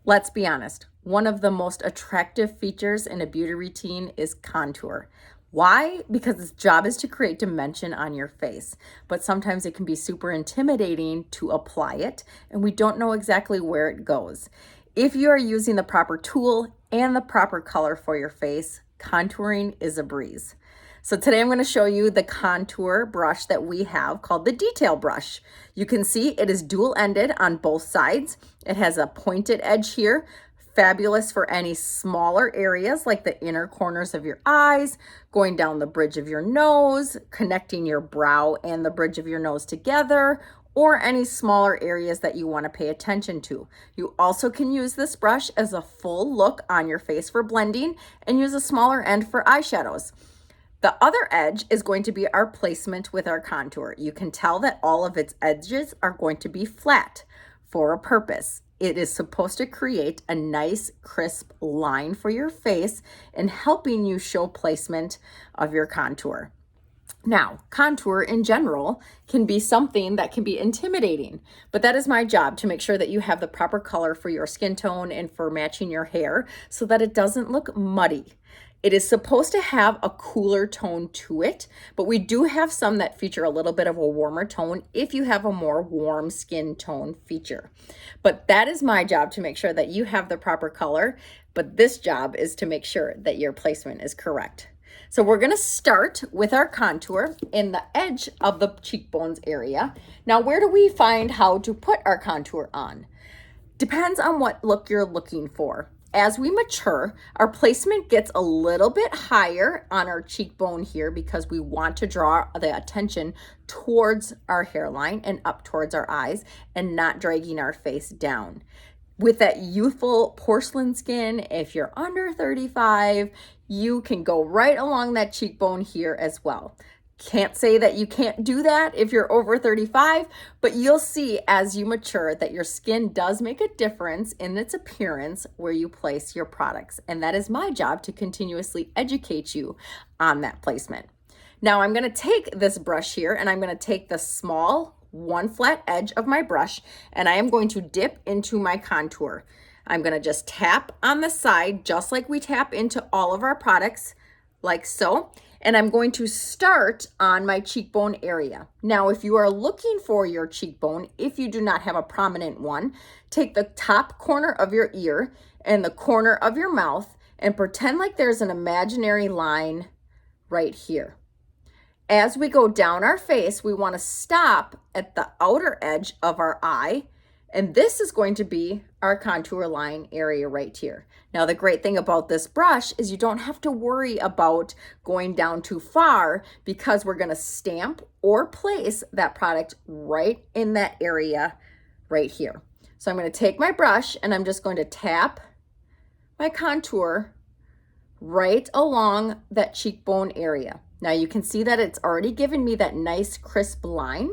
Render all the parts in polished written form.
Let's be honest, one of the most attractive features in a beauty routine is contour. Why? Because its job is to create dimension on your face, but sometimes it can be super intimidating to apply it, and we don't know exactly where it goes. If you are using the proper tool and the proper color for your face, contouring is a breeze. So today I'm going to show you the contour brush that we have called the detail brush. You can see it is dual-ended on both sides. It has a pointed edge here, fabulous for any smaller areas like the inner corners of your eyes, going down the bridge of your nose, connecting your brow and the bridge of your nose together, or any smaller areas that you want to pay attention to. You also can use this brush as a full look on your face for blending and use a smaller end for eyeshadows. The other edge is going to be our placement with our contour. You can tell that all of its edges are going to be flat for a purpose. It is supposed to create a nice crisp line for your face and helping you show placement of your contour. Now, contour in general can be something that can be intimidating, but that is my job to make sure that you have the proper color for your skin tone and for matching your hair so that it doesn't look muddy. It is supposed to have a cooler tone to it, but we do have some that feature a little bit of a warmer tone if you have a more warm skin tone feature. But that is my job to make sure that you have the proper color, but this job is to make sure that your placement is correct. So we're going to start with our contour in the edge of the cheekbones area. Now, where do we find how to put our contour on? Depends on what look you're looking for. As we mature, our placement gets a little bit higher on our cheekbone here because we want to draw the attention towards our hairline and up towards our eyes and not dragging our face down. With that youthful porcelain skin, if you're under 35, you can go right along that cheekbone here as well. Can't say that you can't do that if you're over 35, but you'll see as you mature that your skin does make a difference in its appearance where you place your products. And that is my job to continuously educate you on that placement. Now I'm going to take this brush here and I'm going to take the small one flat edge of my brush and I am going to dip into my contour. I'm going to just tap on the side just like we tap into all of our products, like so. And I'm going to start on my cheekbone area. Now, if you are looking for your cheekbone, if you do not have a prominent one, take the top corner of your ear and the corner of your mouth and pretend like there's an imaginary line right here. As we go down our face, we want to stop at the outer edge of our eye. And this is going to be our contour line area right here. Now, the great thing about this brush is you don't have to worry about going down too far because we're going to stamp or place that product right in that area right here. So I'm going to take my brush and I'm just going to tap my contour right along that cheekbone area. Now you can see that it's already given me that nice crisp line.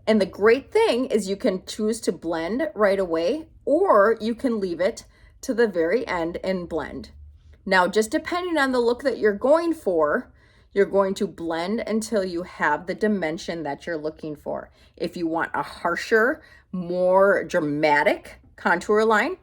And the great thing is you can choose to blend right away or you can leave it to the very end and blend. Now, just depending on the look that you're going for, you're going to blend until you have the dimension that you're looking for. If you want a harsher, more dramatic contour line,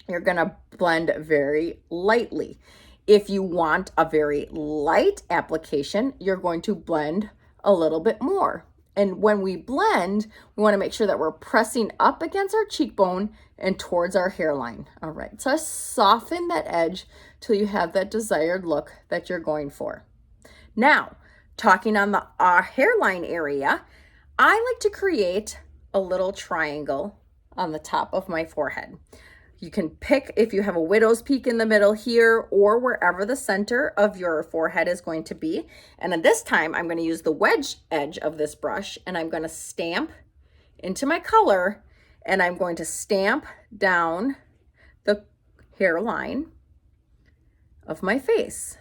you're going to blend very lightly. If you want a very light application, you're going to blend a little bit more. And when we blend, we want to make sure that we're pressing up against our cheekbone and towards our hairline. All right, so soften that edge till you have that desired look that you're going for. Now, talking on the hairline area, I like to create a little triangle on the top of my forehead. You can pick if you have a widow's peak in the middle here or wherever the center of your forehead is going to be. And at this time, I'm going to use the wedge edge of this brush and I'm going to stamp into my color and I'm going to stamp down the hairline of my face.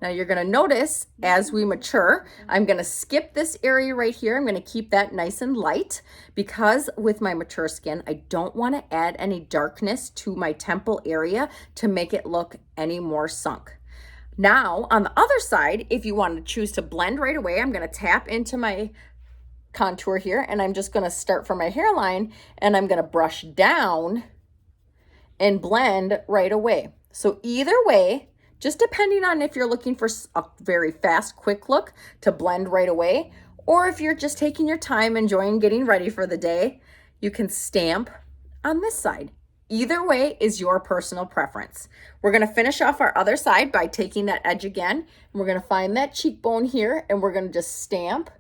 Now you're going to notice as we mature, I'm going to skip this area right here. I'm going to keep that nice and light because with my mature skin, I don't want to add any darkness to my temple area to make it look any more sunk. Now on the other side, if you want to choose to blend right away, I'm going to tap into my contour here and I'm just going to start from my hairline and I'm going to brush down and blend right away. So either way, just depending on if you're looking for a very fast, quick look to blend right away, or if you're just taking your time, enjoying getting ready for the day, you can stamp on this side. Either way is your personal preference. We're going to finish off our other side by taking that edge again, and we're going to find that cheekbone here, and we're going to just stamp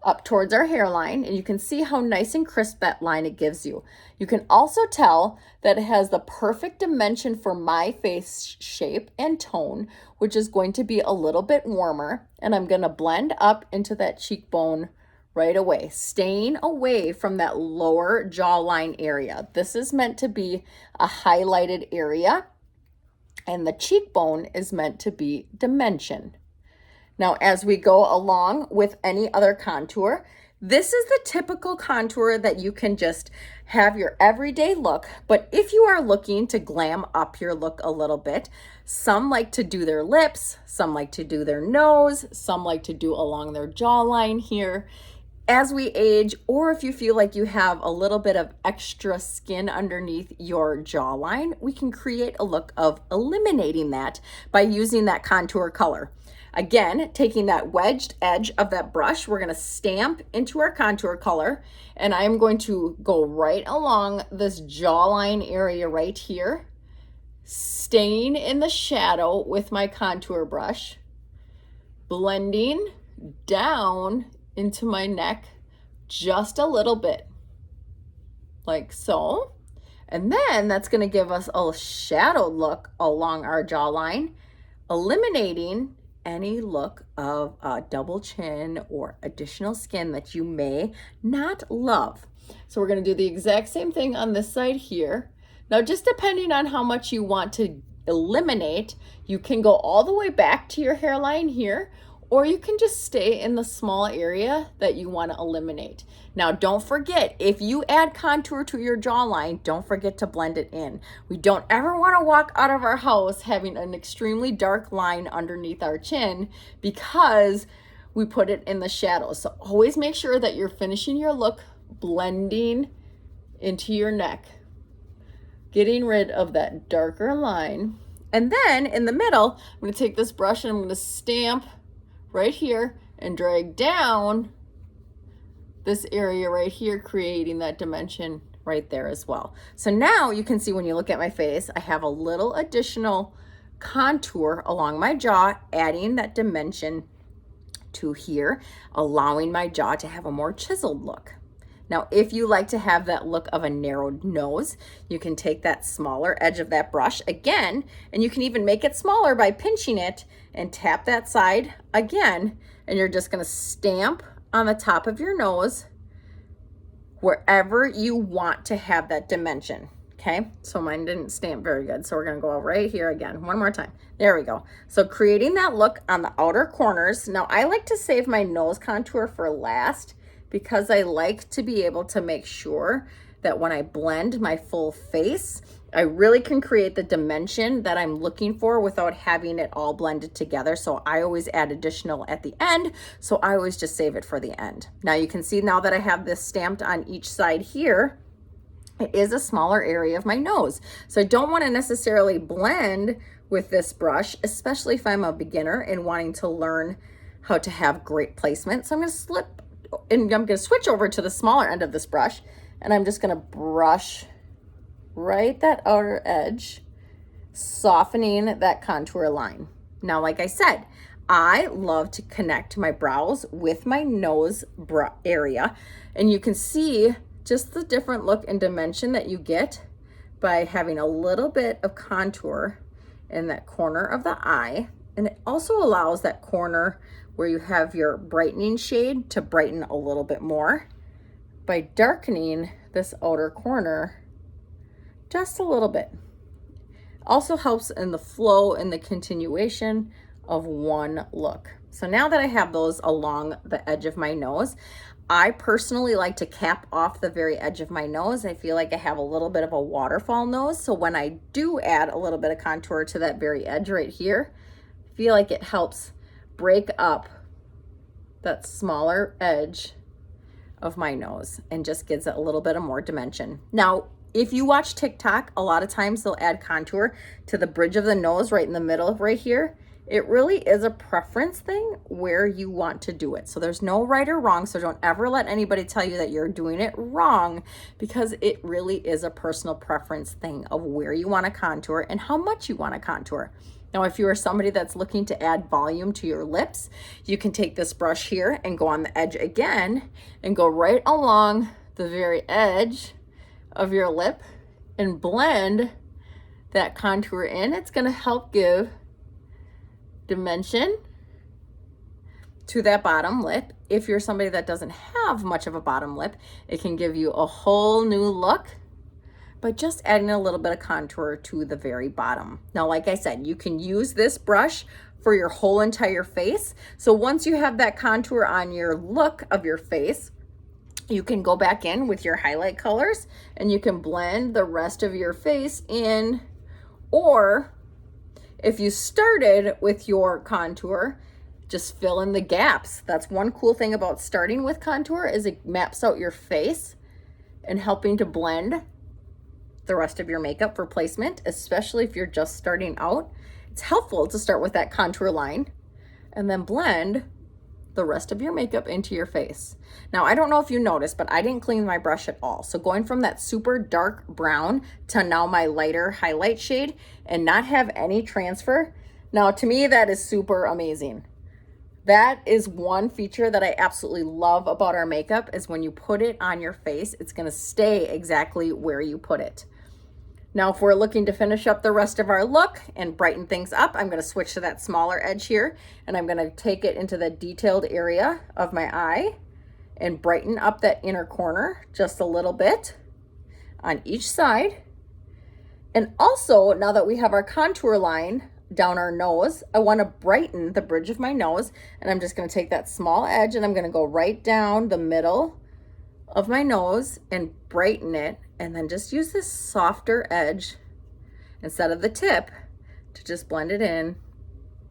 up towards our hairline, and you can see how nice and crisp that line it gives you. You can also tell that it has the perfect dimension for my face shape and tone, which is going to be a little bit warmer, and I'm going to blend up into that cheekbone right away, staying away from that lower jawline area. This is meant to be a highlighted area, and the cheekbone is meant to be dimension. Now, as we go along with any other contour, this is the typical contour that you can just have your everyday look. But if you are looking to glam up your look a little bit, some like to do their lips, some like to do their nose, some like to do along their jawline here. As we age, or if you feel like you have a little bit of extra skin underneath your jawline, we can create a look of eliminating that by using that contour color. Again, taking that wedged edge of that brush, we're going to stamp into our contour color, and I'm going to go right along this jawline area right here, staying in the shadow with my contour brush, blending down into my neck just a little bit, like so. And then that's going to give us a shadowed look along our jawline, eliminating any look of a double chin or additional skin that you may not love. So we're going to do the exact same thing on this side here. Now, just depending on how much you want to eliminate, you can go all the way back to your hairline here, or you can just stay in the small area that you want to eliminate. Now, don't forget, if you add contour to your jawline, don't forget to blend it in. We don't ever want to walk out of our house having an extremely dark line underneath our chin because we put it in the shadows. So always make sure that you're finishing your look blending into your neck, getting rid of that darker line. And then in the middle, I'm going to take this brush and I'm going to stamp right here and drag down this area right here, creating that dimension right there as well. So now you can see when you look at my face, I have a little additional contour along my jaw, adding that dimension to here, allowing my jaw to have a more chiseled look. Now, if you like to have that look of a narrowed nose, you can take that smaller edge of that brush again, and you can even make it smaller by pinching it and tap that side again, and you're just going to stamp on the top of your nose wherever you want to have that dimension. Okay, so mine didn't stamp very good, so we're going to go right here again one more time. There we go. So creating that look on the outer corners. Now, I like to save my nose contour for last because I like to be able to make sure that when I blend my full face, I really can create the dimension that I'm looking for without having it all blended together. So I always add additional at the end. So I always just save it for the end. Now you can see now that I have this stamped on each side here, it is a smaller area of my nose. So I don't want to necessarily blend with this brush, especially if I'm a beginner and wanting to learn how to have great placement. So I'm going to slip and I'm going to switch over to the smaller end of this brush, and I'm just going to brush right that outer edge, softening that contour line. Now, like I said, I love to connect my brows with my nose area, and you can see just the different look and dimension that you get by having a little bit of contour in that corner of the eye. And it also allows that corner where you have your brightening shade to brighten a little bit more by darkening this outer corner just a little bit. Also helps in the flow and the continuation of one look. So now that I have those along the edge of my nose, I personally like to cap off the very edge of my nose. I feel like I have a little bit of a waterfall nose. So when I do add a little bit of contour to that very edge right here, I feel like it helps break up that smaller edge of my nose and just gives it a little bit of more dimension. Now, If you watch TikTok, a lot of times they'll add contour to the bridge of the nose right in the middle right here. It really is a preference thing where you want to do it. So there's no right or wrong. So don't ever let anybody tell you that you're doing it wrong, because it really is a personal preference thing of where you want to contour and how much you want to contour. Now, if you are somebody that's looking to add volume to your lips, you can take this brush here and go on the edge again and go right along the very edge of your lip and blend that contour in. It's going to help give dimension to that bottom lip. If you're somebody that doesn't have much of a bottom lip, it can give you a whole new look by just adding a little bit of contour to the very bottom. Now, like I said, you can use this brush for your whole entire face. So once you have that contour on your look of your face, you can go back in with your highlight colors and you can blend the rest of your face in. Or if you started with your contour, just fill in the gaps. That's one cool thing about starting with contour, is it maps out your face and helping to blend the rest of your makeup for placement, especially if you're just starting out. It's helpful to start with that contour line and then blend the rest of your makeup into your face. Now, I don't know if you noticed, but I didn't clean my brush at all. So going from that super dark brown to now my lighter highlight shade and not have any transfer. Now, to me, that is super amazing. That is one feature that I absolutely love about our makeup, is when you put it on your face, it's gonna stay exactly where you put it. Now, if we're looking to finish up the rest of our look and brighten things up, I'm going to switch to that smaller edge here, and I'm going to take it into the detailed area of my eye and brighten up that inner corner just a little bit on each side. And also, now that we have our contour line down our nose, I want to brighten the bridge of my nose, and I'm just going to take that small edge and I'm going to go right down the middle of my nose and brighten it, and then just use this softer edge instead of the tip to just blend it in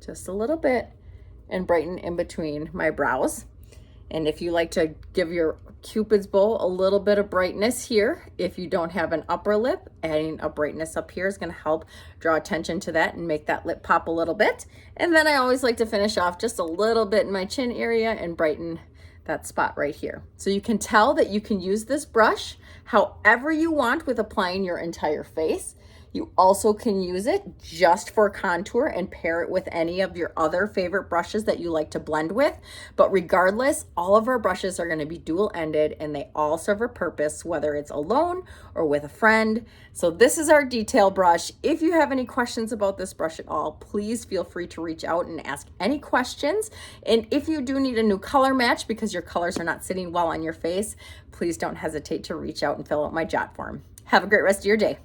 just a little bit and brighten in between my brows. And if you like to give your Cupid's bow a little bit of brightness here, if you don't have an upper lip, adding a brightness up here is going to help draw attention to that and make that lip pop a little bit. And then I always like to finish off just a little bit in my chin area and brighten that spot right here. So you can tell that you can use this brush however you want with applying your entire face. You also can use it just for contour and pair it with any of your other favorite brushes that you like to blend with. But regardless, all of our brushes are going to be dual-ended and they all serve a purpose, whether it's alone or with a friend. So this is our detail brush. If you have any questions about this brush at all, please feel free to reach out and ask any questions. And if you do need a new color match because your colors are not sitting well on your face, please don't hesitate to reach out and fill out my jot form. Have a great rest of your day.